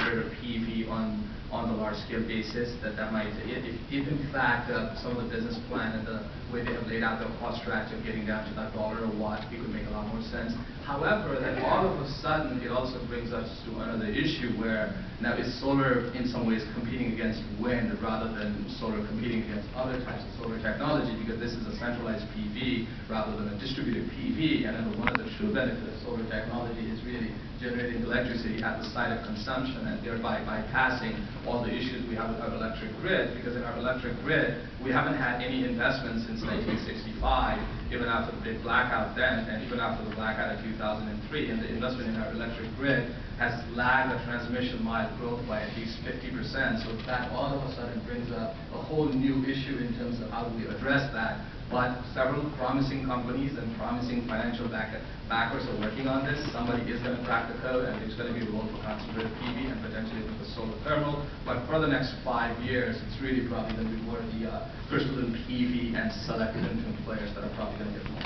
concentrated PV on the large-scale basis, that might, if in fact some of the business plan and the way they have laid out their cost strategy of getting down to that $1 a watt, it could make a lot more sense. However, then all of a sudden, it also brings us to another issue where now is solar in some ways competing against wind rather than solar competing against other types of solar technology, because this is a centralized PV rather than a distributed PV. And then one of the true benefits of solar technology is really generating electricity at the site of consumption and thereby bypassing all the issues we have with our electric grid, because in our electric grid, we haven't had any investment since 1965, even after the big blackout then, and even after the blackout in 2003, and the investment in our electric grid has lagged the transmission mile growth by at least 50%. So that all of a sudden brings up a whole new issue in terms of how do we address that. But several promising companies and promising financial backers are working on this. Somebody is going to crack the code, and there's going to be a role for concentrated PV and potentially for solar thermal. But for the next 5 years, it's really probably going to be more of the crystalline PV and select players that are probably going to get more.